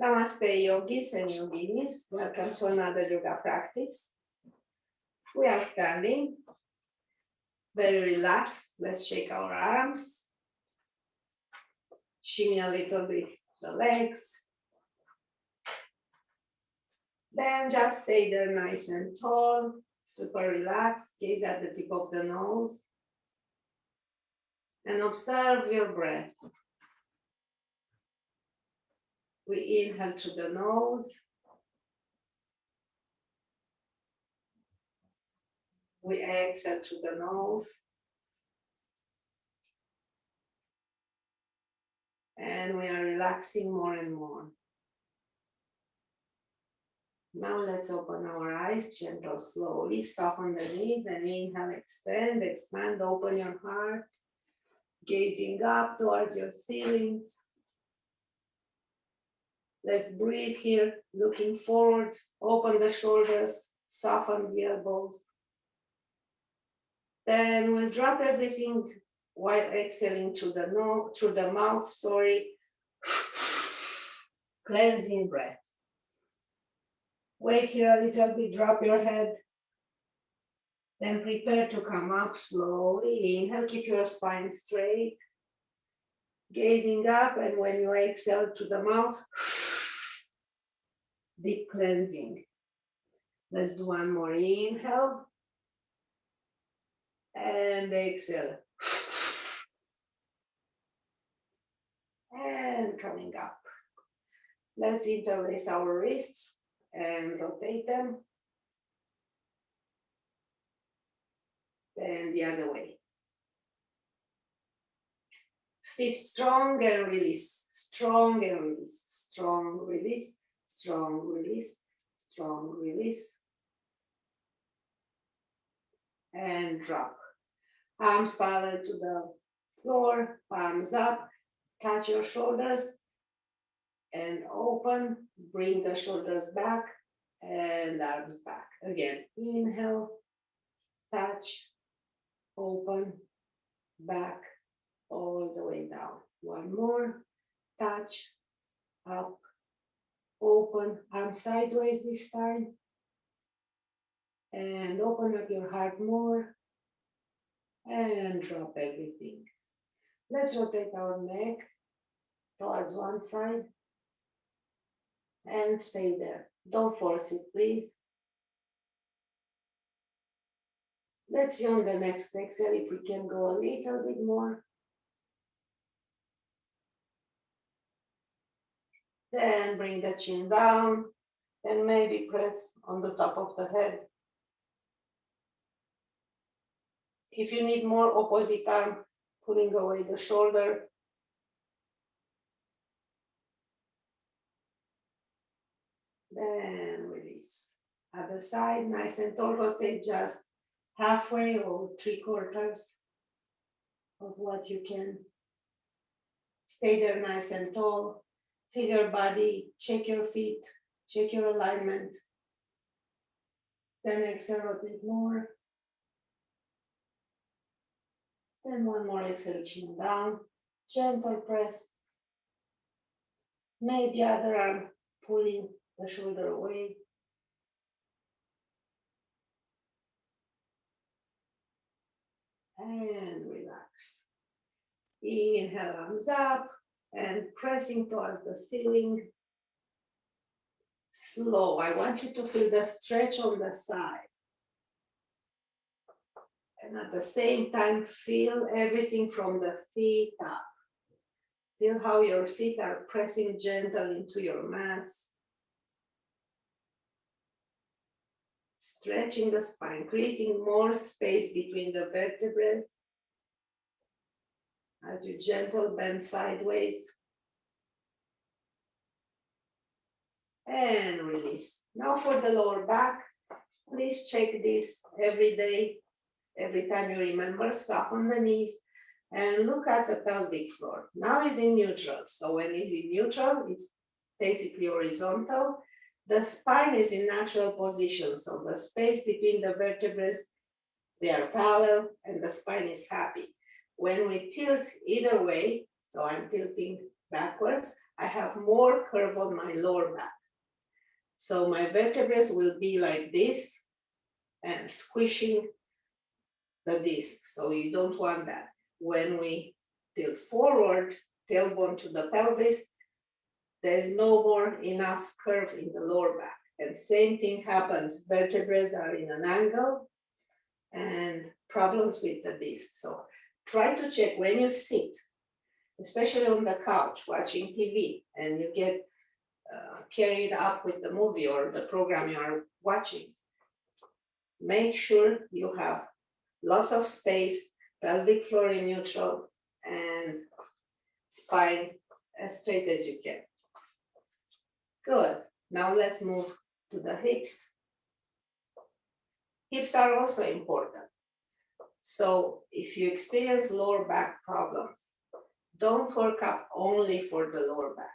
Namaste, yogis and yoginis. Welcome to another yoga practice. We are standing, very relaxed. Let's shake our arms, shimmy a little bit the legs. Then just stay there nice and tall, super relaxed. Gaze at the tip of the nose and observe your breath. We inhale through the nose. We exhale through the nose. And we are relaxing more and more. Now let's open our eyes, gentle, slowly, soften the knees and inhale, expand, open your heart, gazing up towards your ceilings. Let's breathe here, looking forward, open the shoulders, soften the elbows. Then we'll drop everything while exhaling through the mouth, cleansing breath. Wait here a little bit, drop your head. Then prepare to come up slowly. Inhale, keep your spine straight. Gazing up, and when you exhale to the mouth, deep cleansing. Let's do one more. Inhale. And exhale. And coming up. Let's interlace our wrists and rotate them. Then the other way. Fist strong and release, strong and release, strong release, strong release, strong release. And drop. Arms parallel to the floor, palms up, touch your shoulders and open, bring the shoulders back and arms back. Again, inhale, touch, open, back, all the way down. One more, touch, up, open, arm sideways this time. And open up your heart more. And drop everything. Let's rotate our neck towards one side. And stay there. Don't force it, please. Let's see on the next exhale if we can go a little bit more. Then bring the chin down. Then maybe press on the top of the head. If you need more, opposite arm, pulling away the shoulder. Then release. Other side, nice and tall, rotate just halfway or 3/4 of what you can. Stay there nice and tall. Feel your body, check your feet, check your alignment. Then exhale, rotate more. Then one more exhale, chin down. Gentle press. Maybe other arm pulling the shoulder away. And relax. Inhale, arms up and pressing towards the ceiling. Slow. I want you to feel the stretch on the side. And at the same time, feel everything from the feet up. Feel how your feet are pressing gentle into your mats. Stretching the spine, creating more space between the vertebrae. As you gentle bend sideways. And release. Now for the lower back, please check this every day. Every time you remember, soften the knees and look at the pelvic floor. Now it's in neutral. So when it's in neutral, it's basically horizontal. The spine is in natural position. So the space between the vertebrae, they are parallel and the spine is happy. When we tilt either way, so I'm tilting backwards, I have more curve on my lower back. So my vertebrae will be like this and squishing the disc. So you don't want that. When we tilt forward, tailbone to the pelvis, there's no more enough curve in the lower back. And same thing happens, vertebrae are in an angle and problems with the disc. So try to check when you sit, especially on the couch watching TV, and you get carried up with the movie or the program you are watching. Make sure you have lots of space, pelvic floor in neutral, and spine as straight as you can. Good. Now let's move to the hips. Hips are also important. So if you experience lower back problems, don't work up only for the lower back.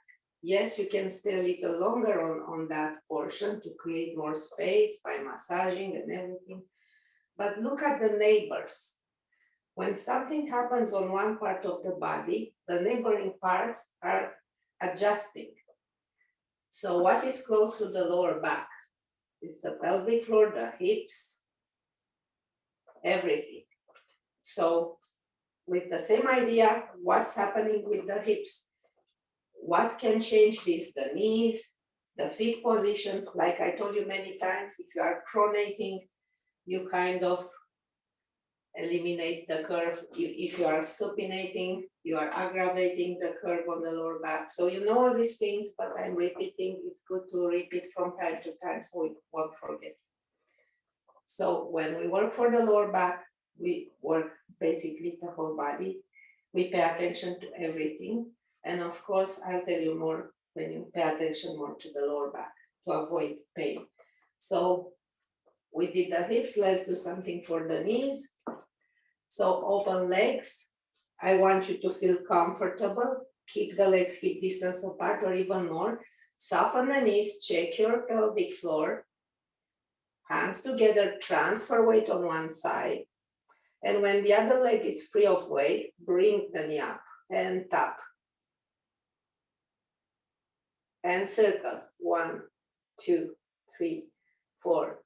Yes, you can stay a little longer on that portion to create more space by massaging and everything. But look at the neighbors. When something happens on one part of the body, the neighboring parts are adjusting. So what is close to the lower back? It's the pelvic floor, the hips, everything. So with the same idea, what's happening with the hips? What can change this? The knees, the feet position. Like I told you many times, if you are pronating, you kind of eliminate the curve. If you are supinating, you are aggravating the curve on the lower back. So you know all these things, but I'm repeating. It's good to repeat from time to time so we won't forget. So when we work for the lower back, we work basically the whole body. We pay attention to everything. And of course, I'll tell you more when you pay attention more to the lower back to avoid pain. So we did the hips, let's do something for the knees. So open legs. I want you to feel comfortable. Keep the legs hip distance apart or even more. Soften the knees, check your pelvic floor. Hands together, transfer weight on one side. And when the other leg is free of weight, bring the knee up and tap. And circles, 1, 2, 3, 4,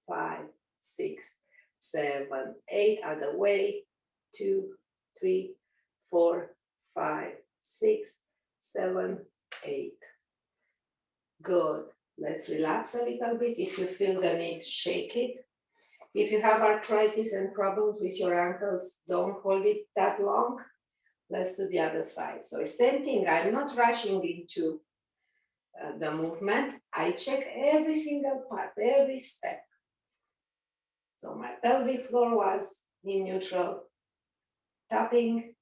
5, 6, 7, 8, other way, 2, 3, 4, 5, 6, 7, 8. Good. Let's relax a little bit. If you feel the need, shake it. If you have arthritis and problems with your ankles, don't hold it that long. Let's do the other side. So same thing, I'm not rushing into the movement. I check every single part, every step. So my pelvic floor was in neutral, tapping,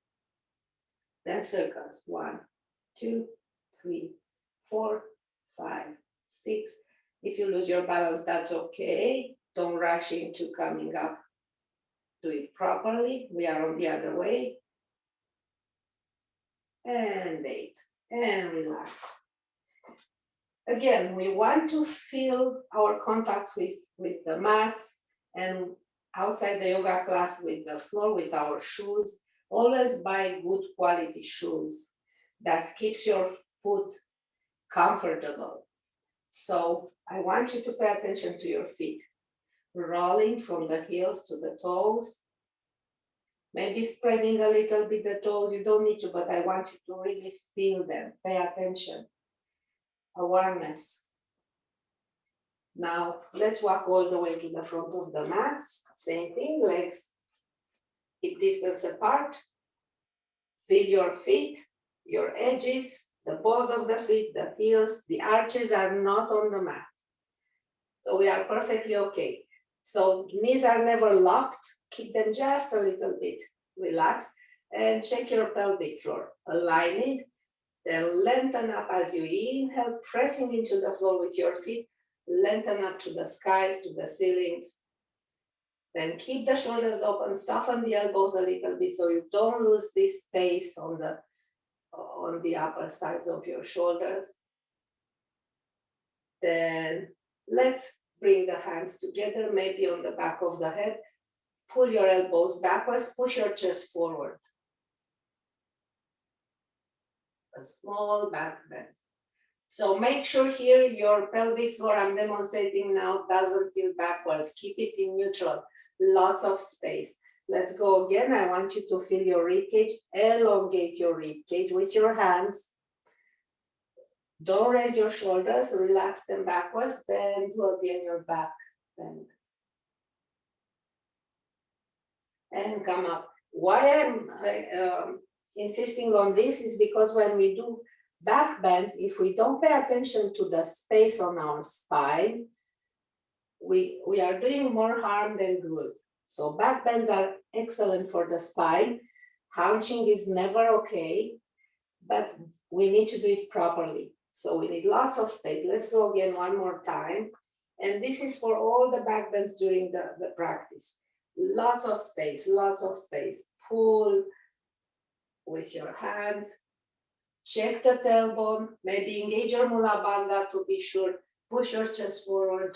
then circles, 1, 2, 3, 4, 5, 6. If you lose your balance, that's okay. Don't rush into coming up. Do it properly. We are on the other way. And 8, and relax. Again, we want to feel our contact with the mats and outside the yoga class with the floor, with our shoes. Always buy good quality shoes that keeps your foot comfortable. So I want you to pay attention to your feet. Rolling from the heels to the toes. Maybe spreading a little bit the toes. You don't need to, but I want you to really feel them. Pay attention. Awareness. Now let's walk all the way to the front of the mats. Same thing, legs hip distance apart. Feel your feet, your edges, the balls of the feet, the heels, the arches are not on the mat. So we are perfectly okay. So knees are never locked. Keep them just a little bit relaxed and check your pelvic floor. Aligning. Then lengthen up as you inhale, pressing into the floor with your feet. Lengthen up to the skies, to the ceilings. Then keep the shoulders open, soften the elbows a little bit so you don't lose this space on the upper side of your shoulders. Then let's bring the hands together, maybe on the back of the head. Pull your elbows backwards, push your chest forward. a small back bend. So make sure here your pelvic floor I'm demonstrating now doesn't tilt backwards. Keep it in neutral, lots of space. Let's go again. I want you to feel your rib cage, elongate your rib cage with your hands. Don't raise your shoulders, relax them backwards, then do again your back bend. And come up. Why I'm insisting on this is because when we do back bends, if we don't pay attention to the space on our spine, we are doing more harm than good. So back bends are excellent for the spine. Hunching is never okay, but we need to do it properly. So we need lots of space. Let's go again one more time. And this is for all the back bends during the practice. Lots of space, lots of space. Pull with your hands. Check the tailbone, maybe engage your mula bandha to be sure. Push your chest forward.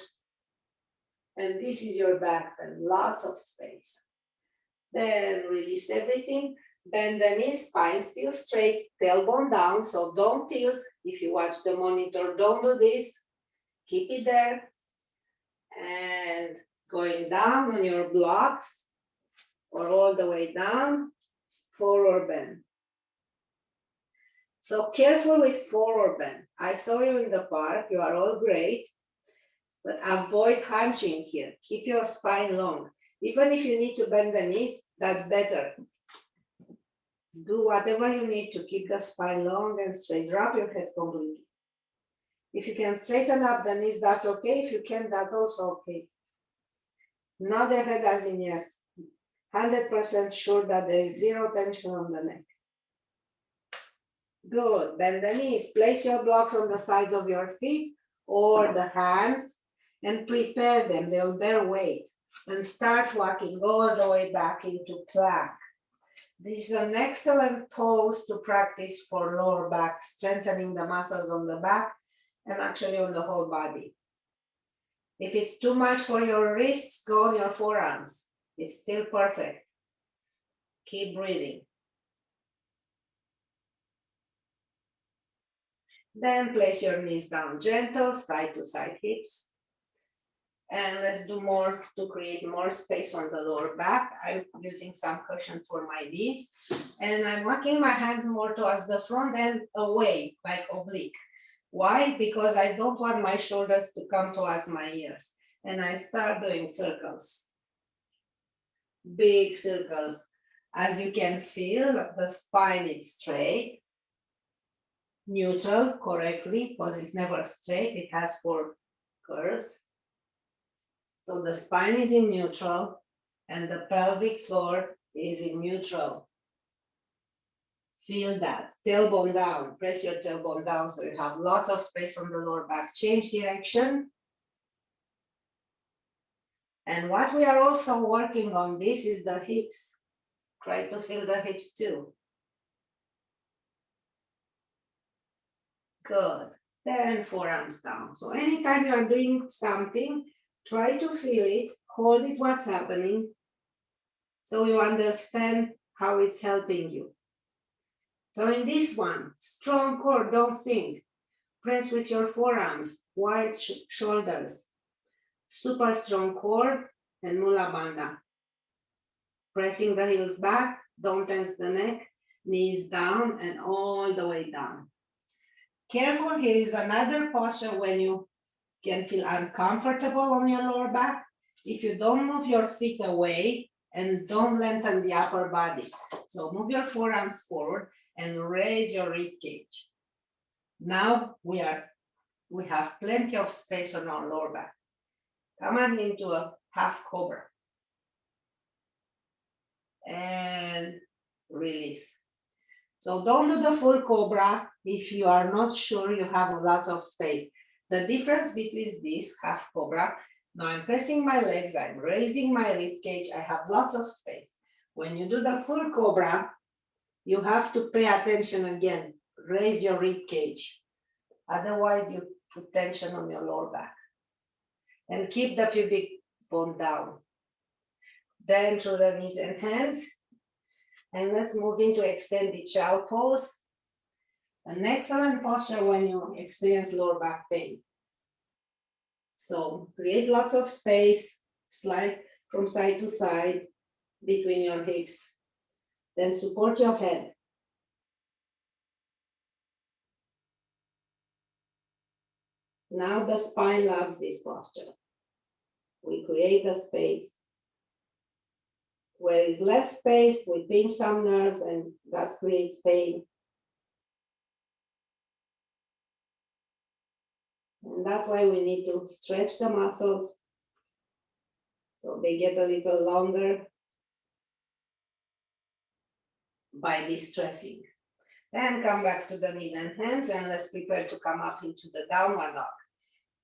And this is your back bend, lots of space. Then release everything. Bend the knees, spine still straight, tailbone down. So don't tilt. If you watch the monitor, don't do this. Keep it there. And going down on your blocks or all the way down, forward bend. So careful with forward bend. I saw you in the park, you are all great, but avoid hunching here. Keep your spine long. Even if you need to bend the knees, that's better. Do whatever you need to keep the spine long and straight. Drop your head completely. If you can straighten up the knees, that's okay. If you can, that's also okay. Nod your head as in yes. 100% sure that there is zero tension on the neck. Good. Bend the knees. Place your blocks on the sides of your feet or the hands and prepare them. They'll bear weight. And start walking all the way back into plank. This is an excellent pose to practice for lower back, strengthening the muscles on the back and actually on the whole body. If it's too much for your wrists, go on your forearms. It's still perfect. Keep breathing. Then place your knees down gentle, side to side hips. And let's do more to create more space on the lower back. I'm using some cushion for my knees. And I'm walking my hands more towards the front and away, like oblique. Why? Because I don't want my shoulders to come towards my ears. And I start doing circles. Big circles. As you can feel, the spine is straight. Neutral correctly, because it's never straight. It has 4 curves. So the spine is in neutral and the pelvic floor is in neutral. Feel that. Tailbone down. Press your tailbone down so you have lots of space on the lower back. Change direction. And what we are also working on this is the hips. Try to feel the hips too. Good. Then forearms down. So anytime you are doing something, try to feel it, hold it, what's happening, so you understand how it's helping you. So in this one, strong core, don't think. Press with your forearms, wide shoulders, super strong core and mula bandha. Pressing the heels back, don't tense the neck, knees down and all the way down. Careful, here is another posture when you can feel uncomfortable on your lower back. If you don't move your feet away and don't lengthen the upper body. So move your forearms forward and raise your rib cage. Now we have plenty of space on our lower back. Come on into a half cobra. And release. So don't do the full cobra if you are not sure you have lots of space. The difference between this half cobra, now I'm pressing my legs, I'm raising my rib cage, I have lots of space. When you do the full cobra, you have to pay attention again, raise your rib cage. Otherwise you put tension on your lower back. And keep the pubic bone down. Then through the knees and hands. And let's move into extended child pose. An excellent posture when you experience lower back pain. So create lots of space, slide from side to side between your hips. Then support your head. Now the spine loves this posture. We create a space. Where is less space, we pinch some nerves and that creates pain. And that's why we need to stretch the muscles so they get a little longer by distressing. Then come back to the knees and hands and let's prepare to come up into the downward dog.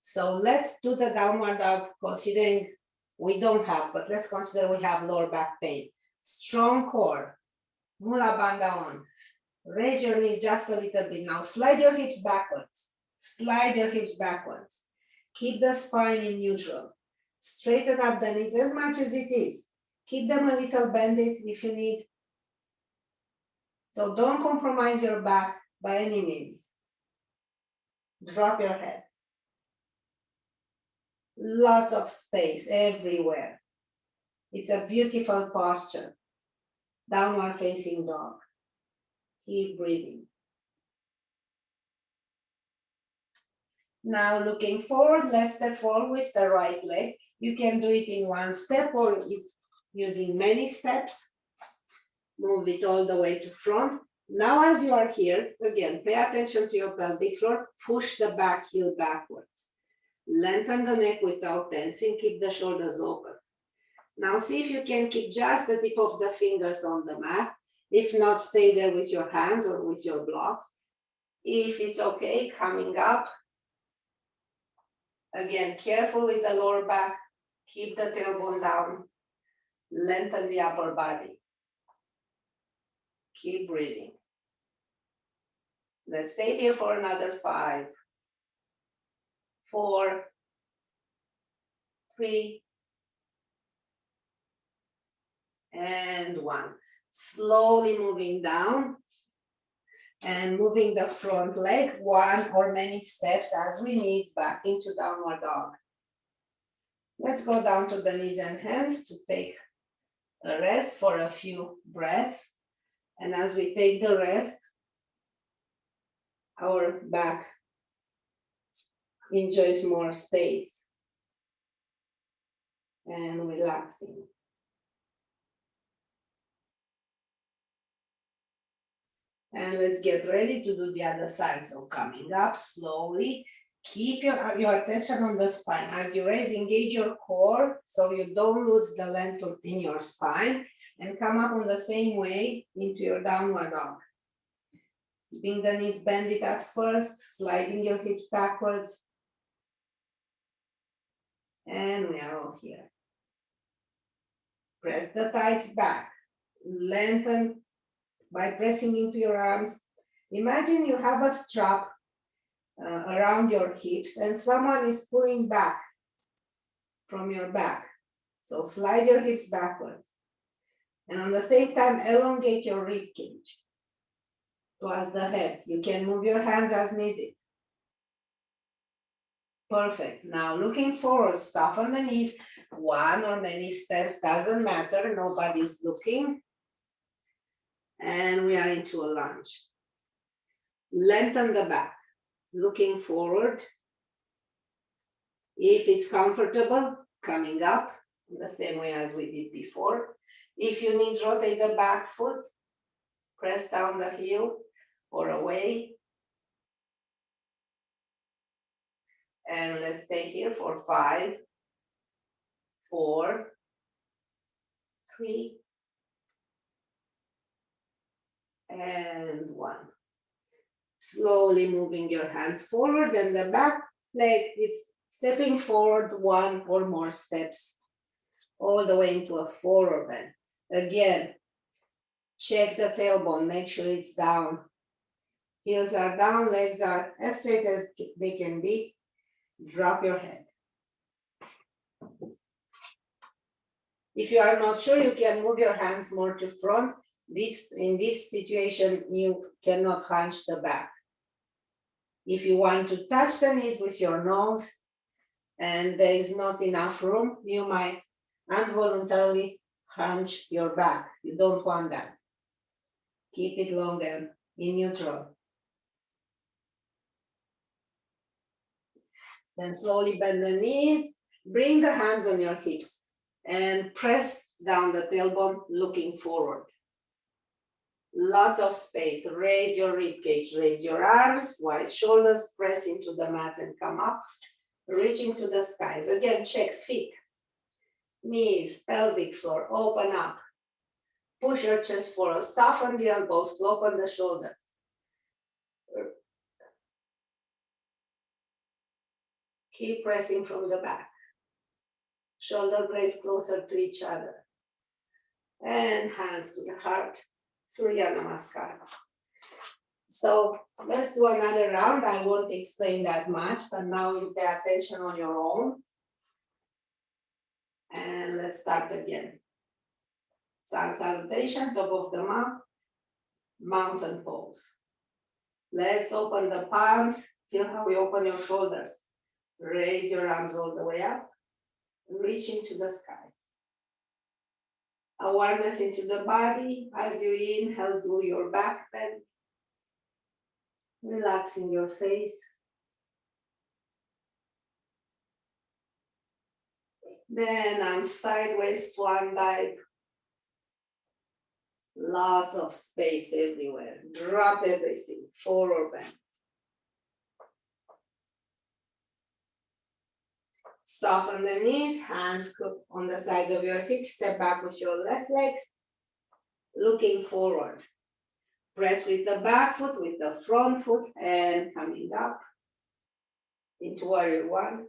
So let's do the downward dog considering we don't have, but let's consider we have lower back pain. Strong core, mula bandha on. Raise your knees just a little bit. Now slide your hips backwards. Slide your hips backwards. Keep the spine in neutral. Straighten up the knees as much as it is. Keep them a little bended if you need. So don't compromise your back by any means. Drop your head. Lots of space everywhere. It's a beautiful posture. Downward facing dog. Keep breathing. Now looking forward, let's step forward with the right leg. You can do it in one step or using many steps. Move it all the way to front. Now as you are here, again, pay attention to your pelvic floor. Push the back heel backwards. Lengthen the neck without tensing. Keep the shoulders open. Now see if you can keep just the tip of the fingers on the mat. If not, stay there with your hands or with your blocks. If it's okay, coming up. Again, careful with the lower back. Keep the tailbone down. Lengthen the upper body. Keep breathing. Let's stay here for another 5, 4, 3, and 1. Slowly moving down and moving the front leg 1 or many steps as we need back into downward dog. Let's go down to the knees and hands to take a rest for a few breaths. And as we take the rest, our back enjoys more space and relaxing. And let's get ready to do the other side. So coming up slowly, keep your attention on the spine. As you raise, engage your core so you don't lose the length in your spine and come up on the same way into your downward dog. Keeping the knees bended at first, sliding your hips backwards. And we are all here. Press the thighs back. Lengthen by pressing into your arms. Imagine you have a strap around your hips and someone is pulling back from your back. So slide your hips backwards. And on the same time, elongate your rib cage towards the head. You can move your hands as needed. Perfect. Now looking forward, soften the knees. 1 or many steps, doesn't matter. Nobody's looking. And we are into a lunge. Lengthen the back, looking forward. If it's comfortable, coming up the same way as we did before. If you need, rotate the back foot, press down the heel or away. And let's stay here for 5, 4, 3, and 1. Slowly moving your hands forward and the back leg is stepping forward 1 or more steps all the way into a forward bend. Again, check the tailbone, make sure it's down. Heels are down, legs are as straight as they can be. Drop your head. If you are not sure, you can move your hands more to front. In this situation, you cannot hunch the back. If you want to touch the knees with your nose and there is not enough room, you might involuntarily hunch your back. You don't want that. Keep it longer in neutral. Then slowly bend the knees, bring the hands on your hips and press down the tailbone looking forward. Lots of space. Raise your rib cage, raise your arms, wide shoulders, press into the mat and come up, reaching to the skies. Again, check feet, knees, pelvic floor, open up. Push your chest forward, soften the elbows to open the shoulders. Keep pressing from the back. Shoulder blades closer to each other. And hands to the heart. Surya Namaskar. So let's do another round. I won't explain that much, but now you pay attention on your own. And let's start again. Sun salutation, top of the mat, mountain pose. Let's open the palms. Feel how you open your shoulders. Raise your arms all the way up, reaching to the skies. Awareness into the body. As you inhale, do your back bend. Relaxing your face. Then I'm sideways swan dive. Lots of space everywhere. Drop everything, forward bend. Soften the knees, hands on the sides of your feet, step back with your left leg, looking forward. Press with the back foot, with the front foot, and coming up into warrior one.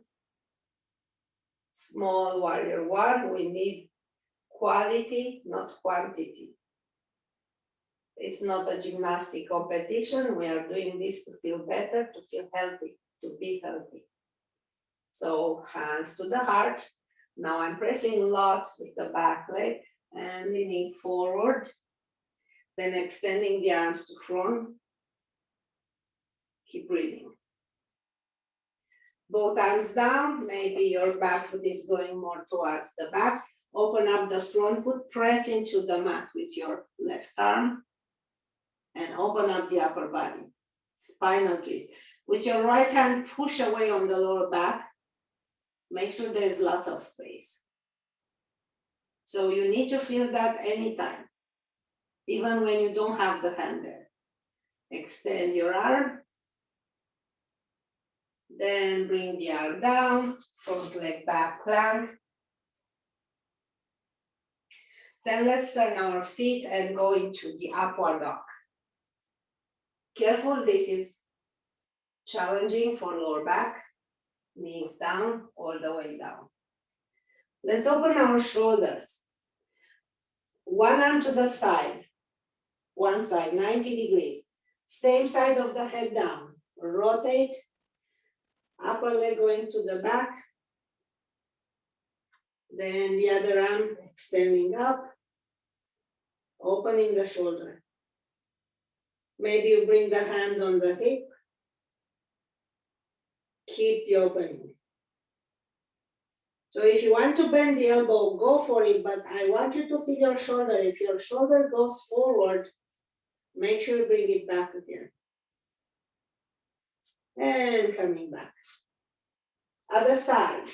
Small warrior one, we need quality, not quantity. It's not a gymnastic competition. We are doing this to feel better, to feel healthy, to be healthy. So hands to the heart. Now I'm pressing lots with the back leg and leaning forward. Then extending the arms to front. Keep breathing. Both arms down. Maybe your back foot is going more towards the back. Open up the front foot. Press into the mat with your left arm. And open up the upper body. Spinal twist. With your right hand, push away on the lower back. Make sure there's lots of space. So you need to feel that anytime, even when you don't have the hand there. Extend your arm. Then bring the arm down, front leg back plank. Then let's turn our feet and go into the upward dog. Careful, this is challenging for lower back. Knees down, all the way down. Let's open our shoulders. One arm to the side, one side, 90 degrees. Same side of the head down. Rotate, upper leg going to the back. Then the other arm extending up, opening the shoulder. Maybe you bring the hand on the hip. Keep the opening. So if you want to bend the elbow, go for it, but I want you to feel your shoulder. If your shoulder goes forward, make sure you bring it back again. And coming back. Other side.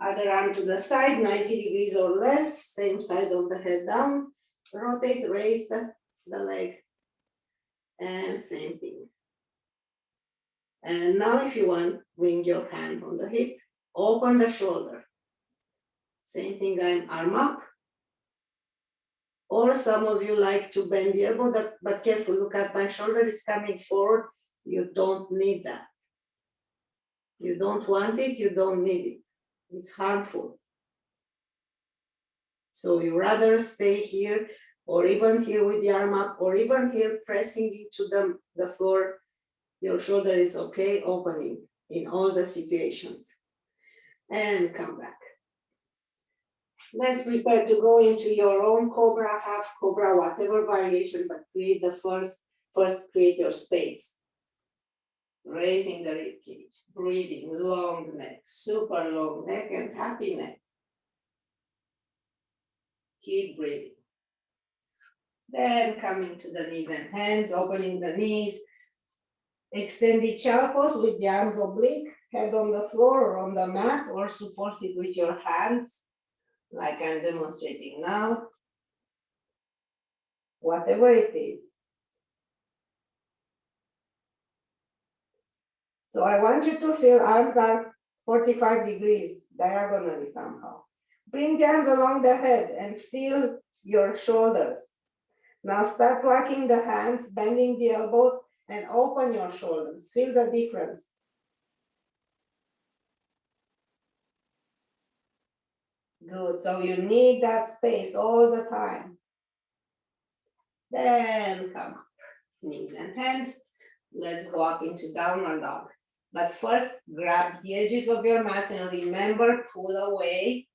Other arm to the side, 90 degrees or less, same side of the head down. Rotate, raise the leg. And same thing. And now if you want, bring your hand on the hip, open the shoulder. Same thing, arm up. Or some of you like to bend the elbow, but careful, look at my shoulder is coming forward. You don't need that. You don't want it, you don't need it. It's harmful. So you rather stay here, or even here with the arm up, or even here pressing into the floor. Your shoulder is okay, opening in all the situations. And come back. Let's prepare to go into your own cobra, half cobra, whatever variation, but create the first create your space. raising the rib cage, breathing, long neck, super long neck and happy neck. Keep breathing. Then coming to the knees and hands, opening the knees. Extended child pose with the arms oblique, head on the floor or on the mat, or supported with your hands, like I'm demonstrating now. Whatever it is. So I want you to feel arms are 45 degrees diagonally somehow. Bring the arms along the head and feel your shoulders. Now start walking the hands, bending the elbows, and open your shoulders. Feel the difference. Good, so you need that space all the time. Then come up, knees and hands. Let's go up into downward dog. But first, grab the edges of your mats and remember, pull away,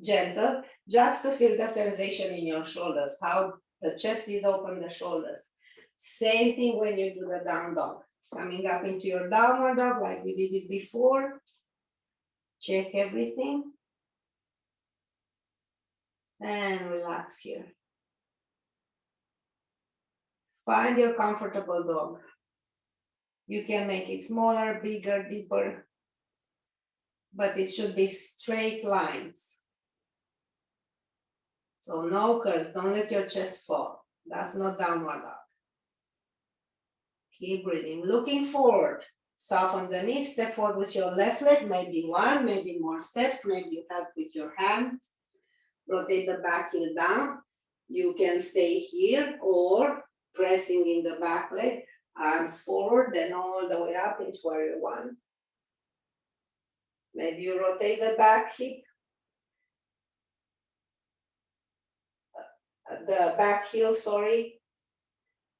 gentle, just to feel the sensation in your shoulders, how the chest is open, the shoulders. Same thing when you do the down dog. Coming up into your downward dog like we did it before. Check everything. And relax here. Find your comfortable dog. You can make it smaller, bigger, deeper, but it should be straight lines. So no curves, don't let your chest fall. That's not downward dog. Keep breathing, looking forward. Soften the knees, step forward with your left leg, maybe one, maybe more steps, maybe you help with your hand. Rotate the back heel down. You can stay here or pressing in the back leg, arms forward, then all the way up into warrior one. Maybe you rotate the back hip, the back heel, sorry.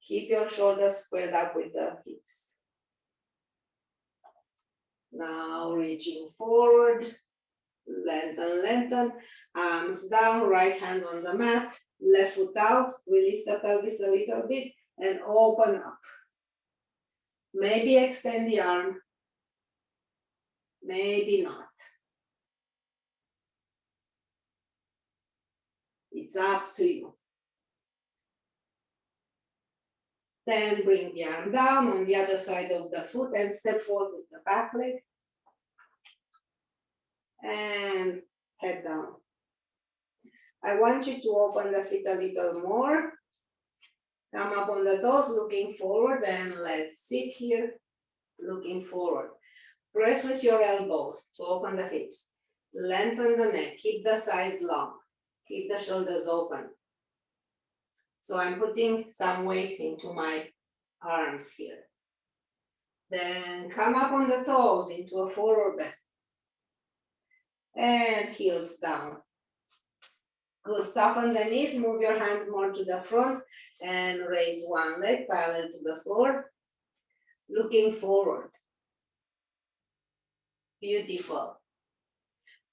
Keep your shoulders squared up with the hips. Now reaching forward, lengthen, lengthen, arms down, right hand on the mat, left foot out, release the pelvis a little bit and open up. Maybe extend the arm, maybe not. It's up to you. Then bring the arm down on the other side of the foot and step forward with the back leg. And head down. I want you to open the feet a little more. Come up on the toes, looking forward, and let's sit here, looking forward. Press with your elbows to open the hips. Lengthen the neck, keep the sides long, keep the shoulders open. So I'm putting some weight into my arms here. Then come up on the toes into a forward bend. And heels down. Good, soften the knees, move your hands more to the front and raise one leg parallel to the floor. Looking forward. Beautiful.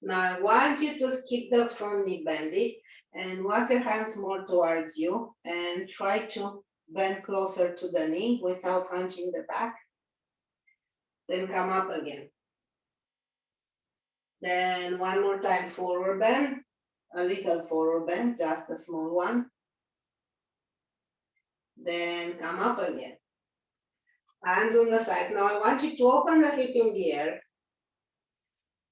Now I want you to keep the front knee bended and walk your hands more towards you and try to bend closer to the knee without hunching the back. Then come up again. Then one more time, forward bend, a little forward bend, just a small one. Then come up again. Hands on the sides. Now I want you to open the hip in the air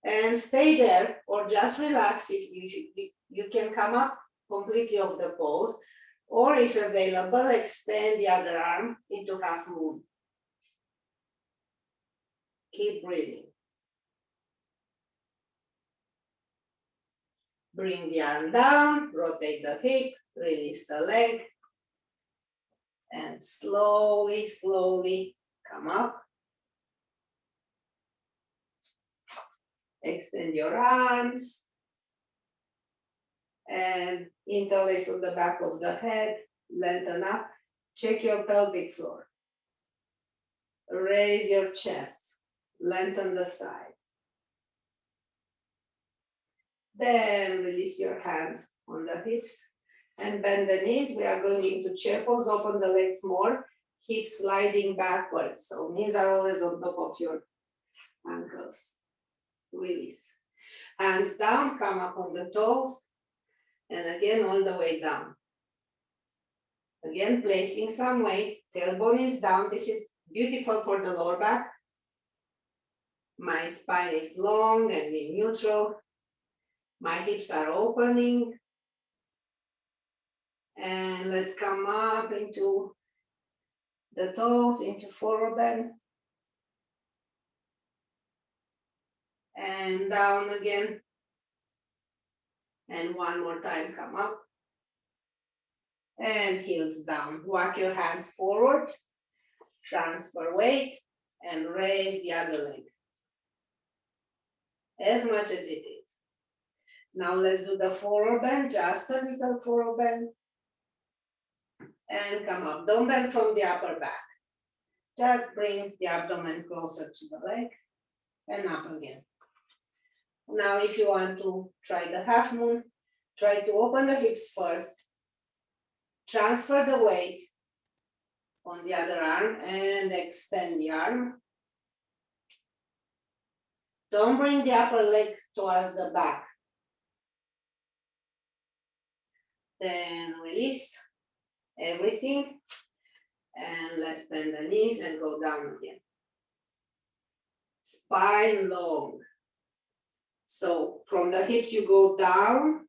and stay there or just relax. If you can come up completely off the pose, or if available, extend the other arm into half moon. Keep breathing. Bring the arm down, rotate the hip, release the leg, and slowly, slowly come up. Extend your arms and interlace on the back of the head, lengthen up, check your pelvic floor. Raise your chest, lengthen the sides. Then release your hands on the hips and bend the knees. We are going into chair pose, open the legs more. keep sliding backwards. So knees are always on top of your ankles. Release. Hands down, come up on the toes, and again all the way down. Again, placing some weight, tailbone is down. This is beautiful for the lower back. My spine is long and in neutral. My hips are opening. And let's come up into the toes, into forward bend. And down again. And one more time, come up. And heels down. Walk your hands forward. Transfer weight and raise the other leg. As much as it is. Now let's do the forward bend, just a little forward bend. And come up. Don't bend from the upper back. Just bring the abdomen closer to the leg and up again. Now if you want to try the half moon, try to open the hips first. Transfer the weight on the other arm and extend the arm. Don't bring the upper leg towards the back. Then release everything. And let's bend the knees and go down again. Spine long. So from the hips you go down,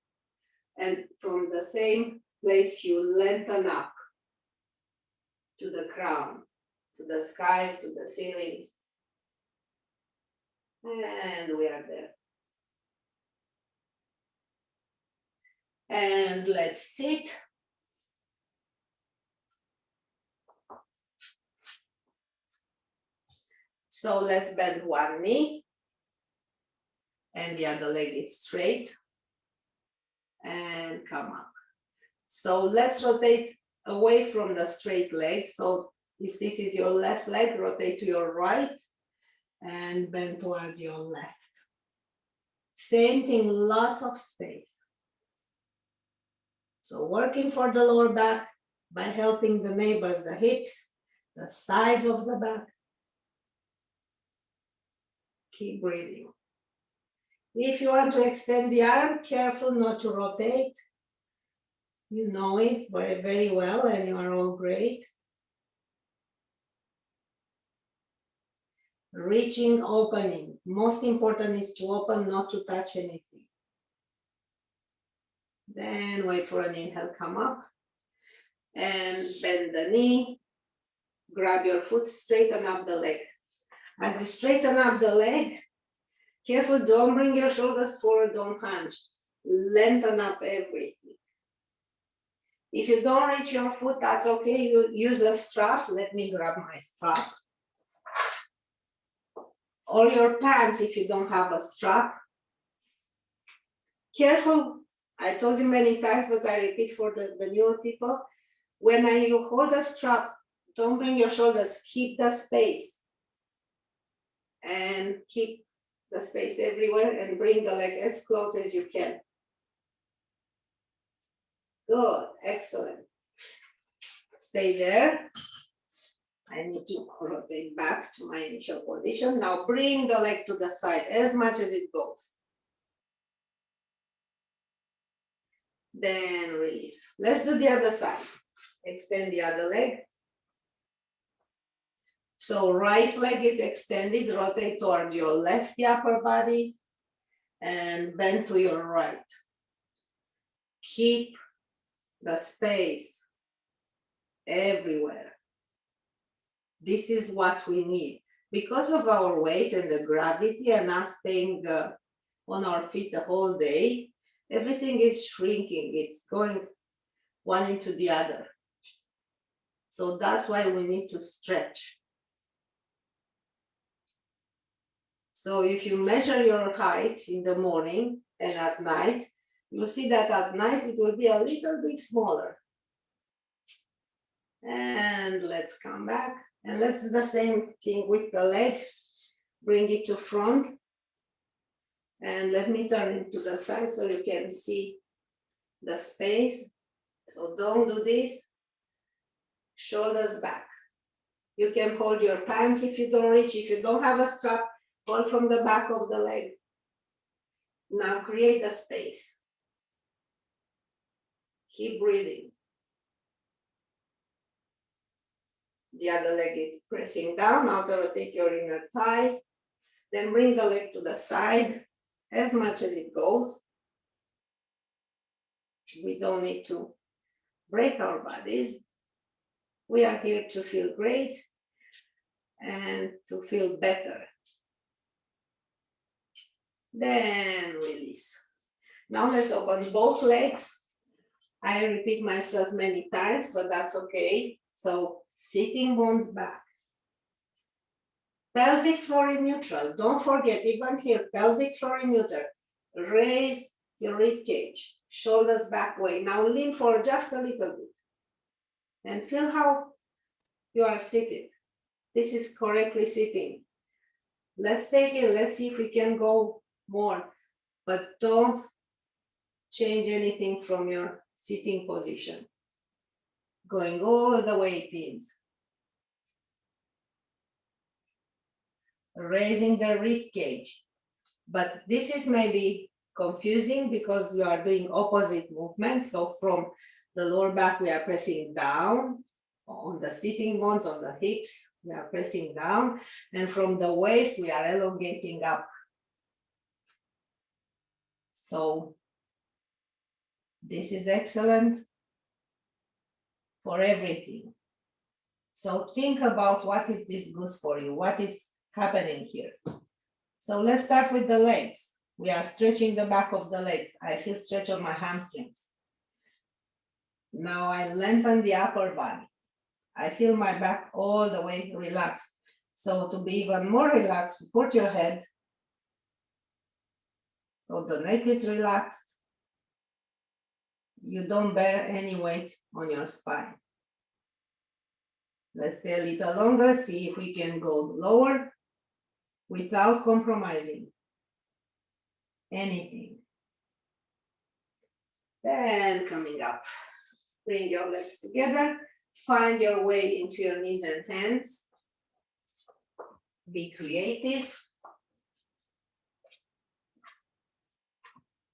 and from the same place you lengthen up to the crown, to the skies, to the ceilings. And we are there. And let's sit. So let's bend one knee and the other leg is straight and come up. So let's rotate away from the straight leg. So if this is your left leg, rotate to your right and bend towards your left. Same thing, lots of space. So working for the lower back by helping the neighbors, the hips, the sides of the back. Keep breathing. If you want to extend the arm, careful not to rotate. You know it very, very well and you are all great. Reaching, opening. Most important is to open, not to touch anything. Then wait for an inhale, come up. And bend the knee. Grab your foot, straighten up the leg. As you straighten up the leg, careful, don't bring your shoulders forward, don't hunch. Lengthen up everything. If you don't reach your foot, that's okay. You use a strap. Let me grab my strap. Or your pants if you don't have a strap. Careful, I told you many times, but I repeat for the newer people. When you hold a strap, don't bring your shoulders, keep the space. And keep the space everywhere and bring the leg as close as you can. Good, excellent. Stay there. I need to rotate back to my initial position. Now bring the leg to the side as much as it goes. Then release. Let's do the other side. Extend the other leg. So right leg is extended, rotate towards your left, the upper body, and bend to your right. Keep the space everywhere. This is what we need. Because of our weight and the gravity and us staying on our feet the whole day, everything is shrinking. It's going one into the other. So that's why we need to stretch. So if you measure your height in the morning and at night, you'll see that at night it will be a little bit smaller. And let's come back. And let's do the same thing with the leg. Bring it to front. And let me turn it to the side so you can see the space. So don't do this. Shoulders back. You can hold your pants if you don't reach. If you don't have a strap, hold from the back of the leg. Now create a space. Keep breathing. The other leg is pressing down. Now to rotate your inner thigh. Then bring the leg to the side as much as it goes. We don't need to break our bodies. We are here to feel great and to feel better. Then release. Now let's open both legs. I repeat myself many times, but that's okay. So sitting bones back. Pelvic floor in neutral. Don't forget, even here, pelvic floor in neutral. Raise your rib cage. Shoulders back way. Now lean forward just a little bit. And feel how you are seated. This is correctly sitting. Let's stay here. Let's see if we can go more. But don't change anything from your sitting position. Going all the way it is. Raising the rib cage. But this is maybe confusing because we are doing opposite movements. So from the lower back, we are pressing down. On the sitting bones, on the hips, we are pressing down. And from the waist, we are elongating up. So this is excellent for everything. So think about what is this good for you? What is happening here? So let's start with the legs. We are stretching the back of the legs. I feel stretch on my hamstrings. Now I lengthen the upper body. I feel my back all the way relaxed. So to be even more relaxed, support your head. So the neck is relaxed. You don't bear any weight on your spine. Let's stay a little longer, see if we can go lower without compromising anything. Then coming up, bring your legs together, find your way into your knees and hands. Be creative.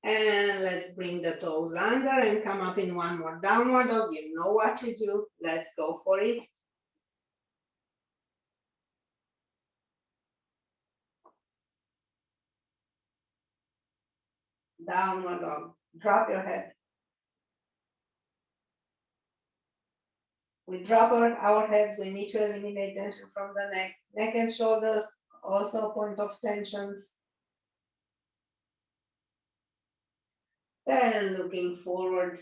And let's bring the toes under and come up in one more downward dog. You know what to do. Let's go for it. Downward dog. Drop your head. We drop our heads. We need to eliminate tension from the neck. Neck and shoulders, also a point of tensions. Then looking forward,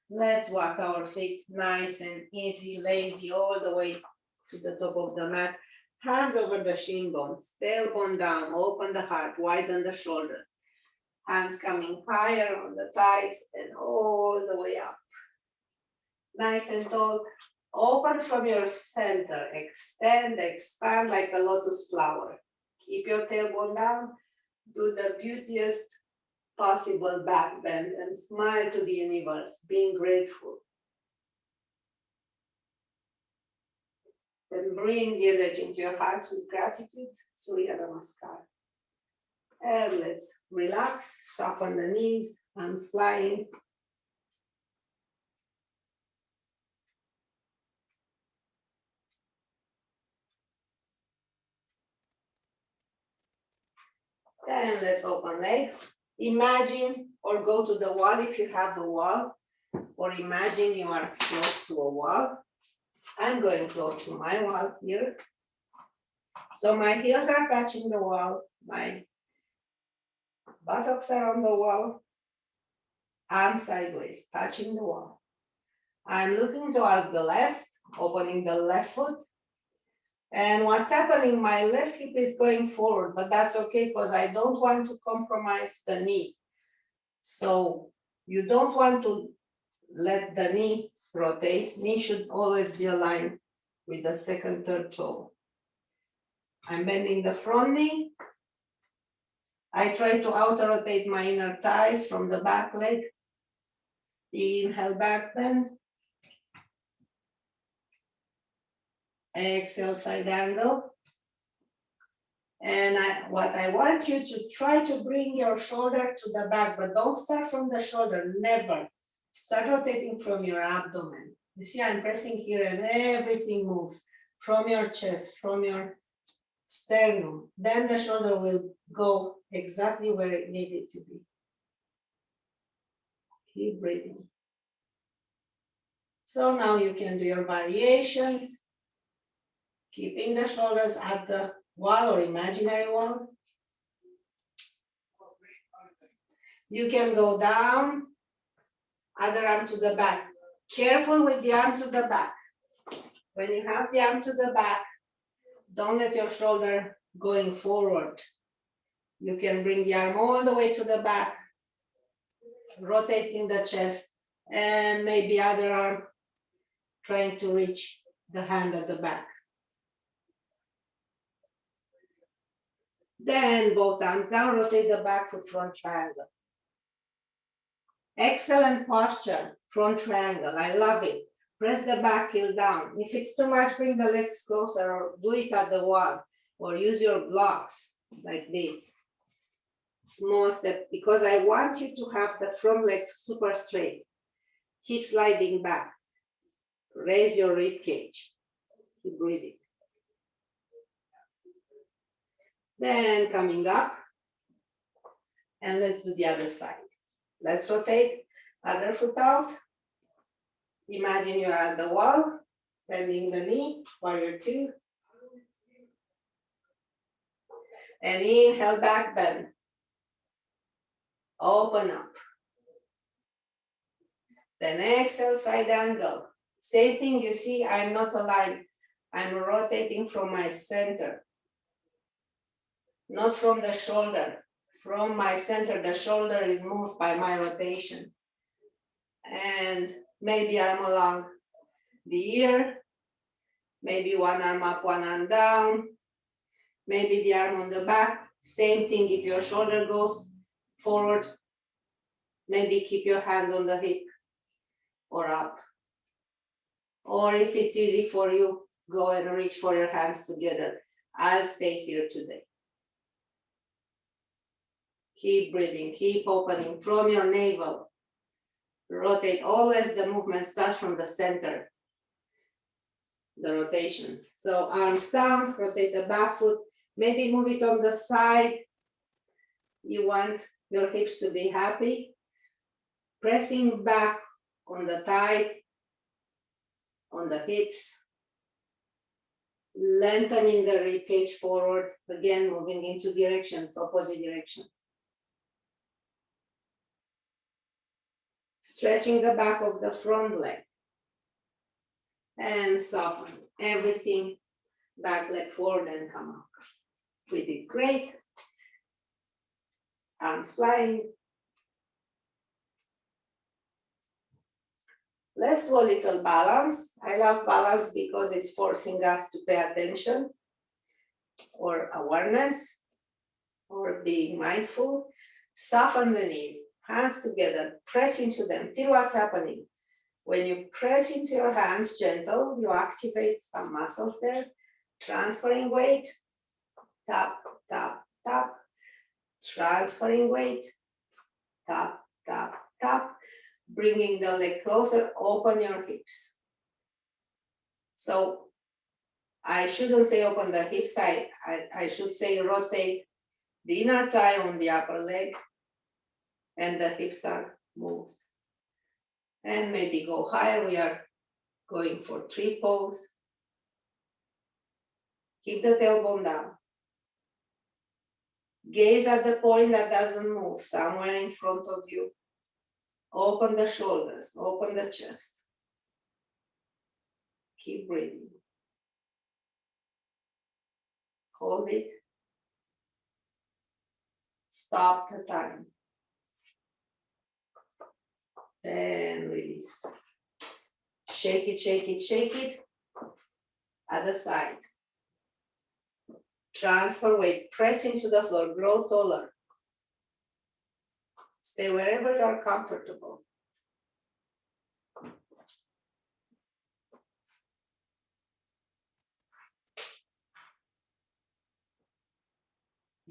let's walk our feet nice and easy, lazy, all the way to the top of the mat. Hands over the shin bones, tailbone down, open the heart, widen the shoulders. Hands coming higher on the thighs and all the way up. Nice and tall. Open from your center, extend, expand like a lotus flower. Keep your tailbone down. Do the beautiest possible back bend and smile to the universe, being grateful. Then bring the energy into your hearts with gratitude. Surya Namaskar. And let's relax, soften the knees, arms flying. Then let's open legs. Imagine or go to the wall if you have the wall, or imagine you are close to a wall. I'm going close to my wall here. So my heels are touching the wall, my buttocks are on the wall, arms sideways, touching the wall. I'm looking towards the left, opening the left foot. And what's happening, my left hip is going forward, but that's okay because I don't want to compromise the knee. So you don't want to let the knee rotate. Knee should always be aligned with the second, third toe. I'm bending the front knee. I try to outer rotate my inner thighs from the back leg. Inhale, back bend. Exhale, side angle. And what I want you to try to bring your shoulder to the back, but don't start from the shoulder, never. Start rotating from your abdomen. You see, I'm pressing here and everything moves from your chest, from your sternum. Then the shoulder will go exactly where it needed to be. Keep breathing. So now you can do your variations, keeping the shoulders at the wall or imaginary wall. You can go down, other arm to the back. Careful with the arm to the back. When you have the arm to the back, don't let your shoulder going forward. You can bring the arm all the way to the back, rotating the chest, and maybe other arm trying to reach the hand at the back. Then both arms down, rotate the back foot, front triangle. Excellent posture, front triangle, I love it. Press the back heel down. If it's too much, bring the legs closer or do it at the wall or use your blocks like this. Small step, because I want you to have the front leg super straight. Keep sliding back. Raise your rib cage. Keep breathing. Then coming up, and let's do the other side. Let's rotate, other foot out. Imagine you're at the wall, bending the knee, warrior two. And inhale, back bend. Open up. Then exhale, side angle. Same thing, you see, I'm not aligned. I'm rotating from my center. Not from the shoulder. From my center, the shoulder is moved by my rotation. And maybe arm along the ear. Maybe one arm up, one arm down. Maybe the arm on the back. Same thing, if your shoulder goes forward, maybe keep your hand on the hip or up. Or if it's easy for you, go and reach for your hands together. I'll stay here today. Keep breathing, keep opening from your navel. Rotate, always the movement starts from the center. The rotations. So arms down, rotate the back foot, maybe move it on the side. You want your hips to be happy. Pressing back on the thigh, on the hips. Lengthening the rib cage forward, again moving into directions, opposite direction. Stretching the back of the front leg. And soften everything, back leg forward and come up. We did great. Arms flying. Let's do a little balance. I love balance because it's forcing us to pay attention or awareness or being mindful. Soften the knees, hands together, press into them. Feel what's happening. When you press into your hands, gentle, you activate some muscles there. Transferring weight, tap, tap, tap. Transferring weight, tap, tap, tap. Bringing the leg closer, open your hips. So I shouldn't say open the hips, I should say rotate the inner thigh on the upper leg and the hips are moved. And maybe go higher, we are going for tree pose. Keep the tailbone down. Gaze at the point that doesn't move, somewhere in front of you. Open the shoulders, open the chest. Keep breathing. Hold it. Stop the time. And release. Shake it, shake it, shake it. Other side. Transfer weight, press into the floor, grow taller. Stay wherever you are comfortable.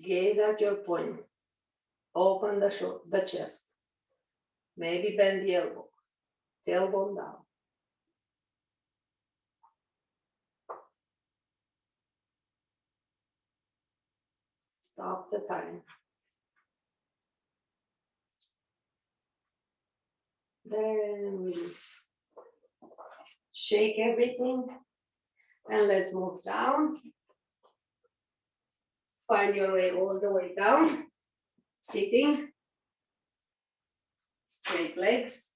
Gaze at your point. Open the chest. Maybe bend the elbows. Tailbone down. Stop the time. Then release. Shake everything. And let's move down. Find your way all the way down. Sitting. Straight legs.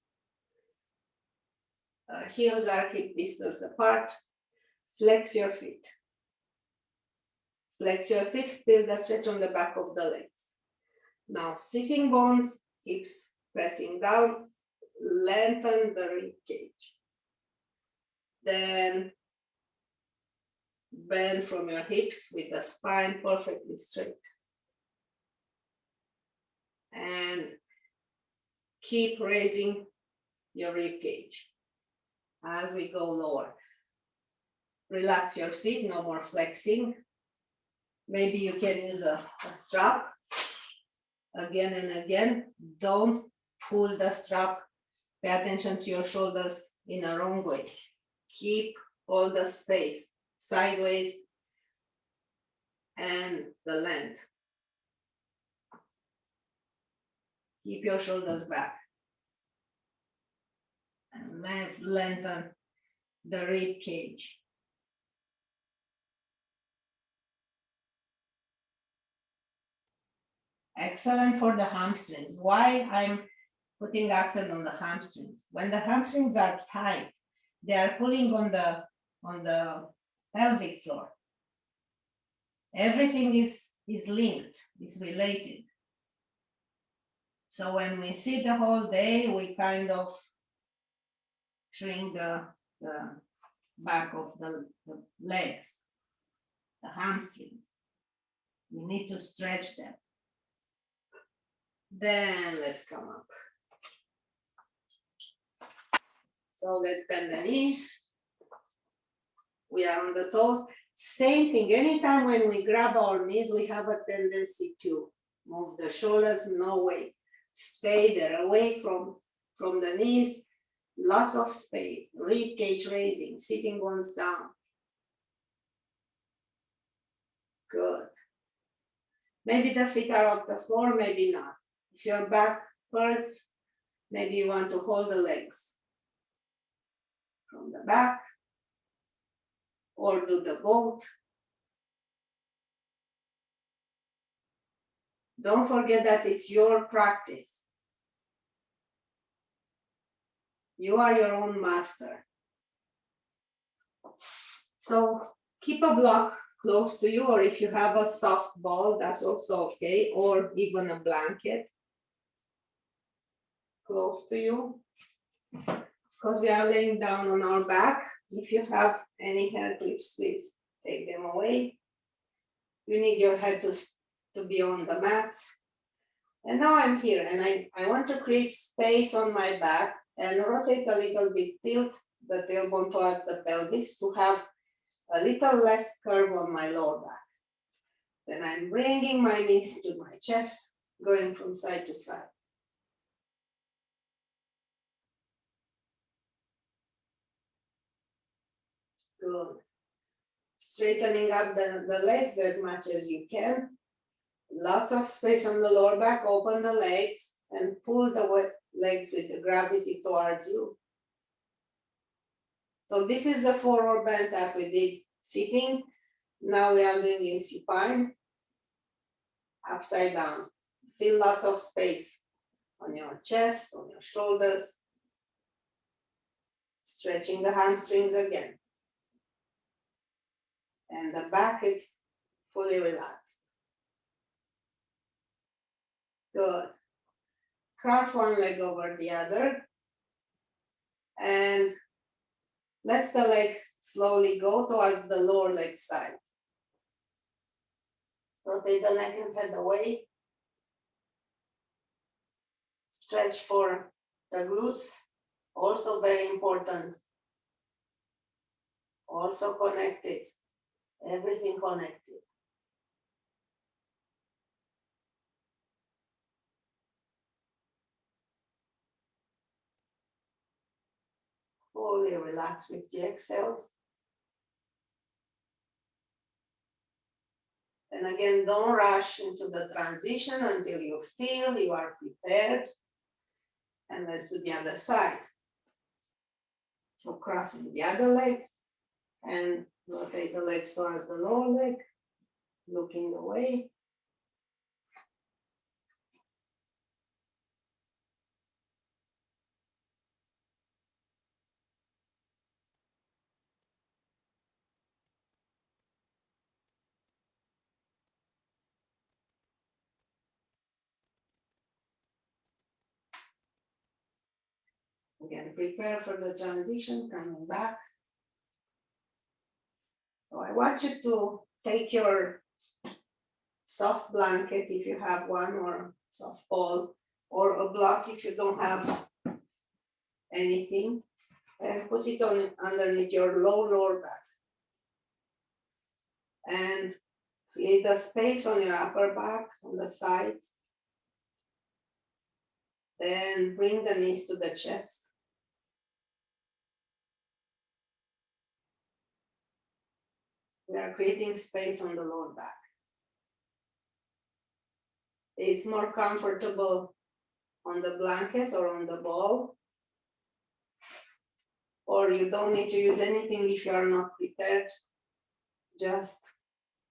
Heels are hip distance apart. Flex your feet. Flex your feet, build a stretch on the back of the legs. Now sitting bones, hips pressing down, lengthen the rib cage. Then bend from your hips with the spine perfectly straight. And keep raising your rib cage as we go lower. Relax your feet, no more flexing. Maybe you can use a strap again and again. Don't pull the strap. Pay attention to your shoulders in a wrong way. Keep all the space, sideways and the length. Keep your shoulders back. And let's lengthen the rib cage. Excellent for the hamstrings. Why I'm putting accent on the hamstrings? When the hamstrings are tight, they are pulling on the pelvic floor. Everything is linked, is related. So when we sit the whole day, we kind of shrink the back of the legs, the hamstrings. We need to stretch them. Then let's come up. So let's bend the knees. We are on the toes. Same thing, anytime when we grab our knees, we have a tendency to move the shoulders, no way. Stay there, away from the knees, lots of space, rib cage raising, sitting bones down. Good. Maybe the feet are off the floor, maybe not. If your back hurts, maybe you want to hold the legs from the back or do the both. Don't forget that it's your practice. You are your own master. So keep a block close to you, or if you have a soft ball, that's also okay, or even a blanket close to you. Because we are laying down on our back. If you have any hair clips, please take them away. You need your head to be on the mats. And now I'm here and I want to create space on my back and rotate a little bit, tilt the tailbone toward the pelvis to have a little less curve on my lower back. Then I'm bringing my knees to my chest, going from side to side. Good. Straightening up the legs as much as you can. Lots of space on the lower back, open the legs and pull the legs with the gravity towards you. So this is the forward bend that we did sitting. Now we are doing in supine, upside down. Feel lots of space on your chest, on your shoulders. Stretching the hamstrings again. And the back is fully relaxed. Good. Cross one leg over the other. And let the leg slowly go towards the lower leg side. Rotate the neck and head away. Stretch for the glutes, also very important. Also connected, everything connected. Fully relax with the exhales. And again, don't rush into the transition until you feel you are prepared. And let's do the other side. So crossing the other leg and rotate the legs towards the lower leg, looking away. Again, prepare for the transition, coming back. So I want you to take your soft blanket if you have one, or soft ball, or a block if you don't have anything, and put it on underneath your lower back. And create a space on your upper back, on the sides. Then bring the knees to the chest. We are creating space on the lower back. It's more comfortable on the blanket or on the ball. Or you don't need to use anything if you are not prepared. Just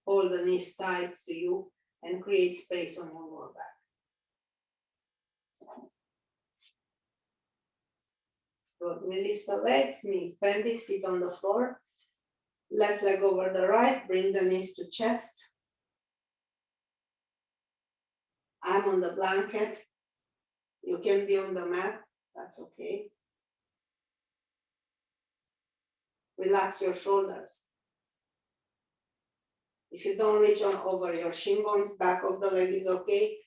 hold the knees tight to you and create space on your lower back. Good. Release the legs, knees bended, feet on the floor. Left leg over the right, bring the knees to chest. I'm on the blanket. You can be on the mat, that's okay. Relax your shoulders. If you don't reach on over your shin bones, back of the leg is okay.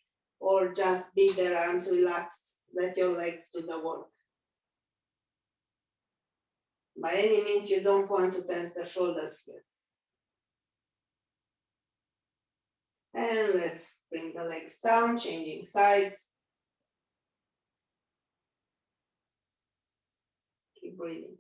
Or just be their arms relaxed. Let your legs do the work. By any means, you don't want to tense the shoulders here. And let's bring the legs down, changing sides. Keep breathing.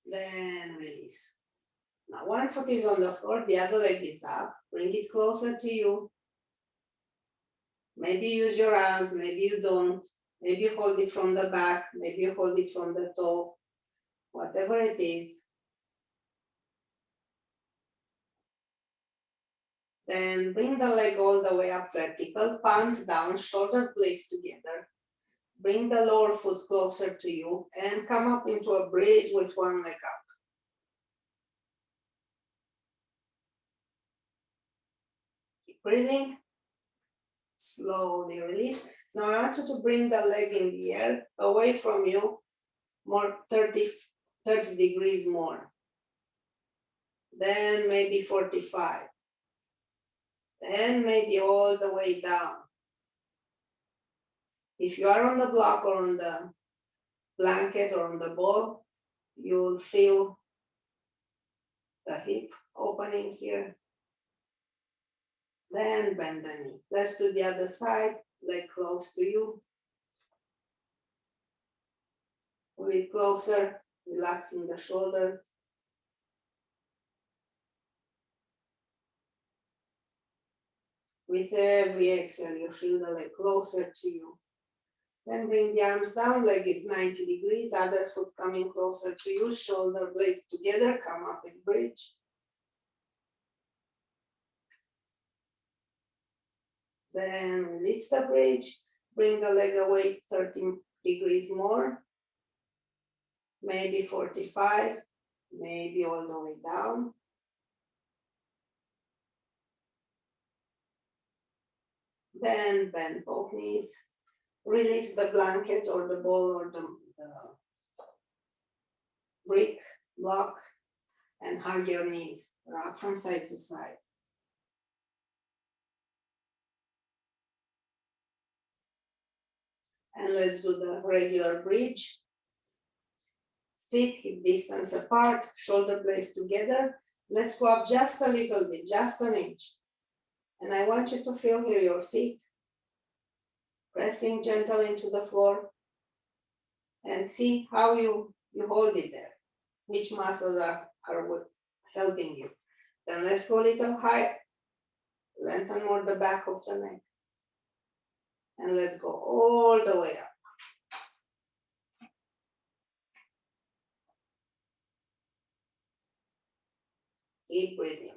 Then release. Now one foot is on the floor, the other leg is up. Bring it closer to you. Maybe use your arms, maybe you don't. Maybe you hold it from the back, maybe you hold it from the toe. Whatever it is. Then bring the leg all the way up vertical, palms down, shoulders placed together. Bring the lower foot closer to you and come up into a bridge with one leg up. Keep breathing. Slowly release. Now I want you to bring the leg in the air, away from you, more 30 degrees more. Then maybe 45. Then maybe all the way down. If you are on the block or on the blanket or on the ball, you'll feel the hip opening here. Then bend the knee. Let's do the other side, leg close to you. Pull it closer, relaxing the shoulders. With every exhale, you feel the leg closer to you. Then bring the arms down, leg is 90 degrees, other foot coming closer to you, shoulder blade together, come up in bridge. Then release the bridge, bring the leg away 30 degrees more, maybe 45, maybe all the way down. Then bend both knees, release the blanket or the ball or the brick block and hug your knees, rock from side to side. And let's do the regular bridge. Feet hip distance apart, shoulder blades together. Let's go up just a little bit, just an inch. And I want you to feel here your feet pressing gentle into the floor and see how you hold it there. Which muscles are helping you. Then let's go a little higher. Lengthen more the back of the neck. And let's go all the way up. Keep breathing.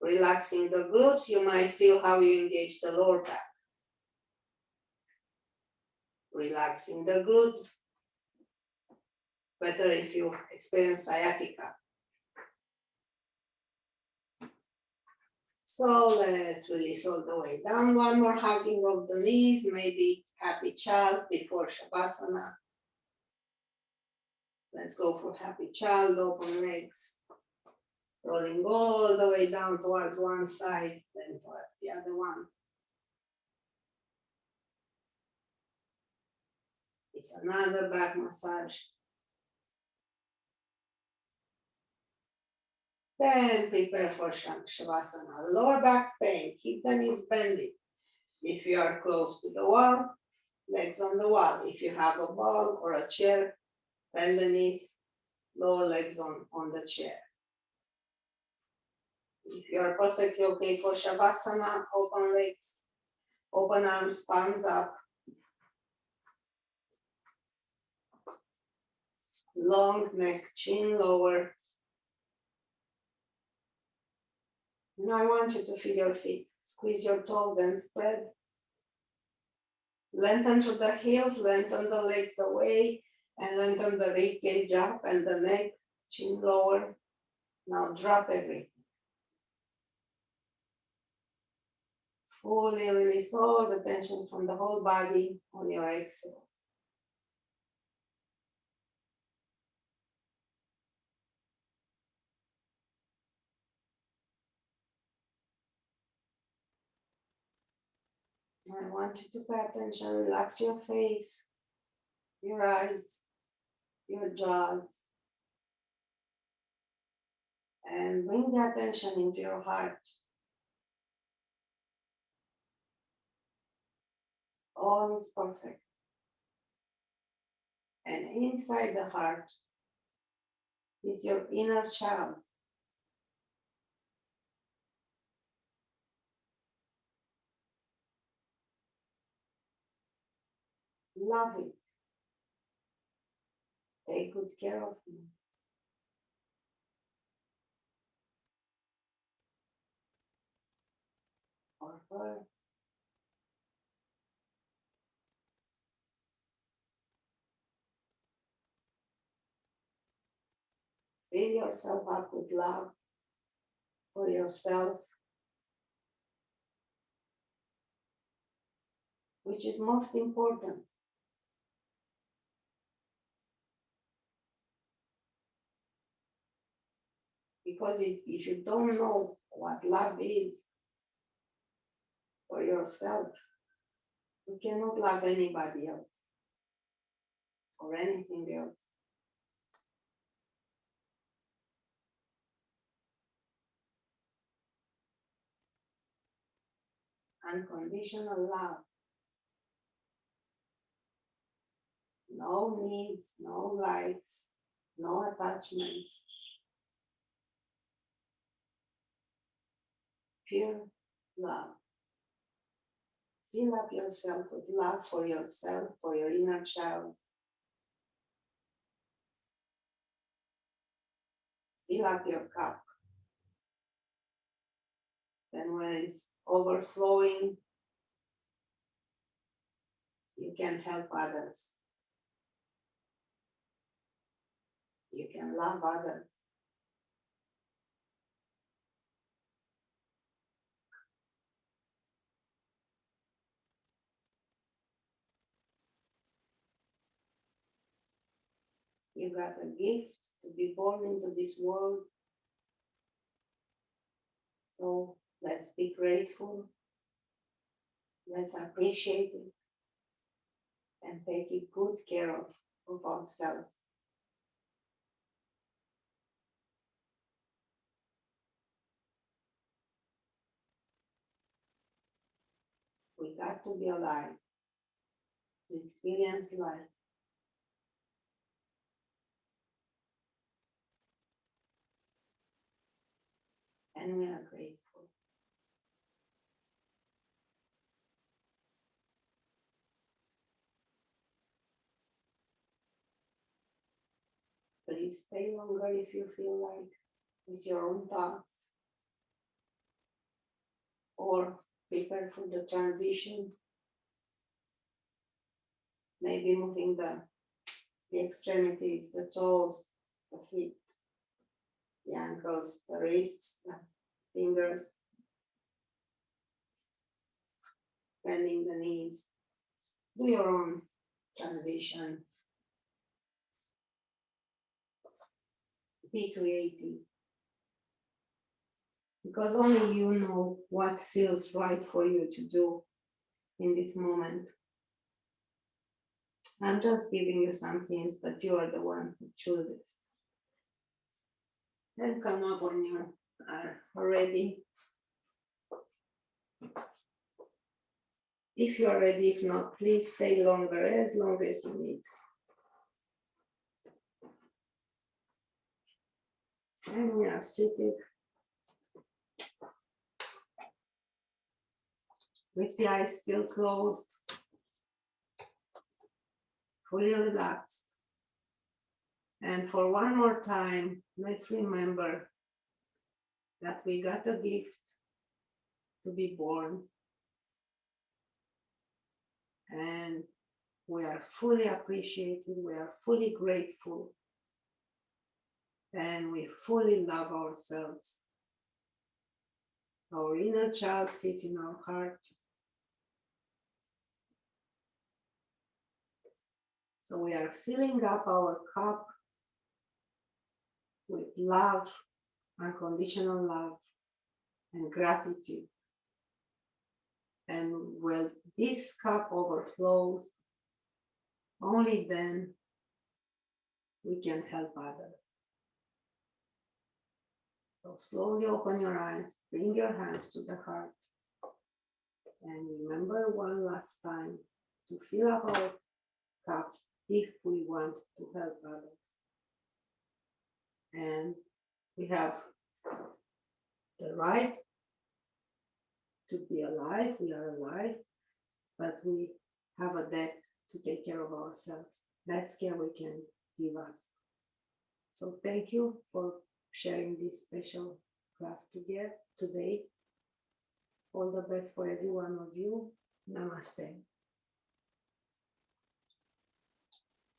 Relaxing the glutes, you might feel how you engage the lower back. Relaxing the glutes, better if you experience sciatica. So let's release all the way down. One more hugging of the knees, maybe happy child before Shavasana. Let's go for happy child, open legs. Rolling all the way down towards one side, then towards the other one. It's another back massage. Then prepare for Shavasana. Lower back pain, keep the knees bending. If you are close to the wall, legs on the wall. If you have a ball or a chair, bend the knees, lower legs on the chair. If you are perfectly okay for Shavasana, open legs, open arms, palms up. Long neck, chin lower. Now I want you to feel your feet. Squeeze your toes and spread. Lengthen through the heels, lengthen the legs away, and lengthen the rib cage up and the neck, chin lower. Now drop everything. Fully release all the tension from the whole body on your exhales. I want you to pay attention, relax your face, your eyes, your jaws, and bring the attention into your heart. All is perfect. And inside the heart is your inner child. Love it. Take good care of him. Or her. Fill yourself up with love for yourself, which is most important. Because if you don't know what love is for yourself, you cannot love anybody else or anything else. Unconditional love. No needs, no likes, no attachments. Pure love. Fill up yourself with love for yourself, for your inner child. Fill up your cup. Then when it's overflowing, you can help others. You can love others. You got a gift to be born into this world. So let's be grateful. Let's appreciate it and take good care of ourselves. got to be alive to experience life. And we are grateful. Please stay longer if you feel like, with your own thoughts, or prepare for the transition. Maybe moving the extremities, the toes, the feet, the ankles, the wrists, the fingers, bending the knees. Do your own transition. Be creative. Because only you know what feels right for you to do in this moment. I'm just giving you some hints, but you are the one who chooses. Then come up when you are ready. If you are ready, if not, please stay longer, as long as you need. And we are seated with the eyes still closed, fully relaxed. And for one more time, let's remember that we got a gift to be born. And we are fully appreciated, we are fully grateful, and we fully love ourselves. Our inner child sits in our heart. So we are filling up our cup with love, unconditional love, and gratitude. And when this cup overflows, only then we can help others. So slowly open your eyes, bring your hands to the heart, and remember one last time to fill up our cups if we want to help others. And we have the right to be alive, we are alive, but we have a debt to take care of ourselves. That's care we can give us. So thank you for sharing this special class together today. All the best for every one of you. Namaste.